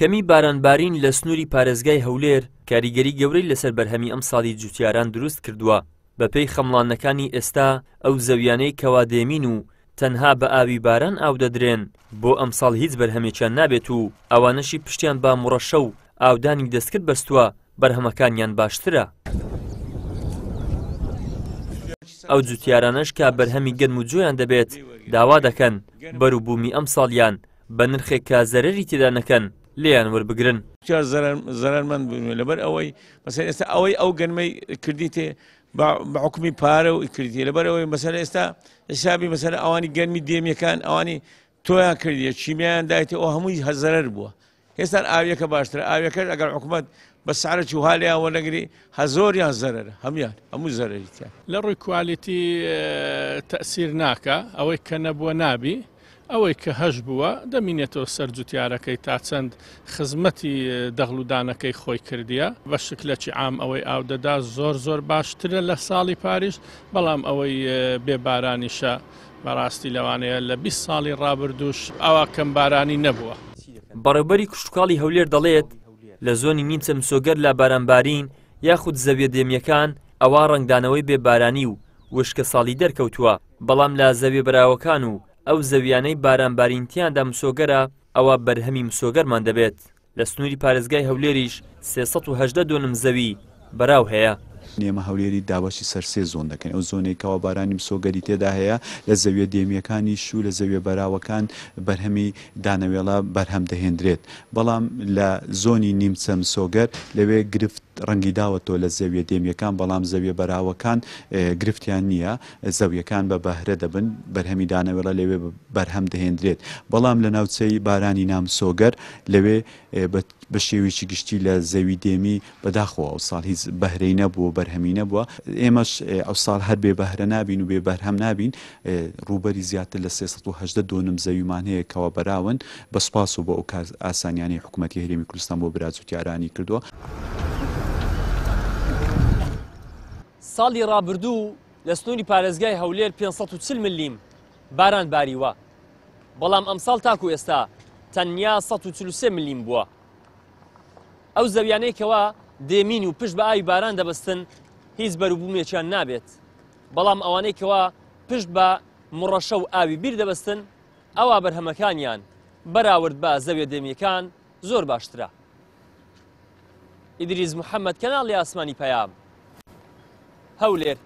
کەمی بارانبارین لە سنووری پارێزگای هەولێر کاریگەری گەورەی لەسەر بەرهەمی ئەم ساڵی جوتیاران دروست کردووە. بەپێی خەمڵانەکانی ئێستا ئەو زەویانەی کەوا دێمین و تەنها بە ئاوی باران ئاو دەدرێن بۆ ئەمساڵ هیچ بەرهەمێکیان نابێت و ئەوانەشی پشتیان با موڕەشە و ئاودانی دەستکرد بەستووە بەرهەمەکانیان باشترە. ئەو جوتیارانەش کە بەرهەمی گەرم و جۆیان دەبێت داوا دەکەن بەروبوومی ئەم ساڵیان بە نرخێک کە زەرەری تێدا نەکەن لێیان وەربگرن. زەرمەند بوون لەبەر ئەوەی مەسەلا ئێستا ئەوەی ئەو گەرمەی کردیتێ بە حکمی پارە و کردی لەبەر ئەوەی مەسەلا ئێستا حسابی مەسەلا ئەوانی گەرمی دێمیەکان ئەوانی تۆیان کردیە چیمیان دایتێ ئەو هەمووی هەزەرەر بووە. ئێستا ئاویەکە باشترە ئاویەکە ئەگەر حکومەت بە سعرەی و هالیان وەرنەگری هەزۆریان زەرەرە هەموو زەرەریتیان لە ڕووی کوالیتی تەئسیر ناکە ئەوەی کە نەبووە نابی ئەوەی کە هەش بووە دەمینێتەوە سەر جوتیارەکەی تا چەند خزمەتی دەغڵودانەکەی خۆی کردیە بە شکلەکی عام ئەوەی ئاو دەدا زۆر باشترە لە ساڵی پاریس بەڵام ئەوەی بێبارانیشە بەڕاستی لەوانەیە لە 20 ساڵی ڕابردووش ئەوە کەم بارانی نەبووە. بەڕێوەبەری کشتتوکاڵی هەولێر دەڵێت لە زۆنی نیمچە مسۆگەر لە بارانبارین یاخود زەویە دێمیەکان ئەوە ڕنگدانەوەی بێبارانی و وشکە ساڵی دەرکەوتووە بەڵام لە زەویە بەراوەکان و ئەو زەویانەی بارانبارینتیاندا مسۆگەرە ئەوە بەرهەمی مسۆگەرمان دەبێت. لە سنووری پارێزگای هەولێریش 318 دۆنم زەوی بەراو هەیە. نێمە هەولێری داوەشی سەر سێ زۆن دەکەن ئەو زۆنێکەوە بارانی مسۆگەری تێدا هەیە لە زەویە دێمیەکانیش و لە زەویە بەراوەکان بەرهەمی دانەوێڵە بەرهەم دەهێنرێت بەڵام لە زۆنی نیمچە مسۆگەر لەوێ گرفت ڕەنگی داوەتەوە لە زەویە دێمیەکان بەڵام زەویە بەراوەکان گرفتیان نییە زەویەکان بە بەهرە دەبن بەرهەمی دانەوێڵە لەوێ بەرهەم دەهێنرێت بەڵام لە ناوچەی بارانی نامسۆگەر لەوێ بە شێوێکی گشتی لە زەوی دێمی بەداخەوە ئەو ساڵ هیچ بەهرەی نەبووە بەرهەمی نەبووە ئێمەش ئەو ساڵ هەر بێ بەهرە نابین و بێ بەرهەم نابین ڕوبەری زیاتر لە 318 دۆنم زەویمان هەیە کەوا بەراون بە سوپاس و بە ئەو ئاسانیانی حکوومەتی هەرێمی کوردستان بۆ براجوتیارانی کردووە. ساڵی ڕابردوو لە سنووری پارێزگای هەولێر 540 ملیم باران باریوە بەڵام ئەمساڵ تاکو ئێستا تەنیا 143 ملیم بووە. ئەو زەویانەیەکەوە دێمین و پشت بە ئاوی باران دەبەستن هیچ بەروبوومێکیان نابێت بەڵام ئەوانەیەکەوە پشت بە موڕەشە و ئاوی بیر دەبەستن ئەوە بەرهەمەکانیان بەراورد بە زەویە دێمیەکان زۆر باشترە. ئیدریس محەممەد کەناڵی ئاسمانی پەیام هەولێر.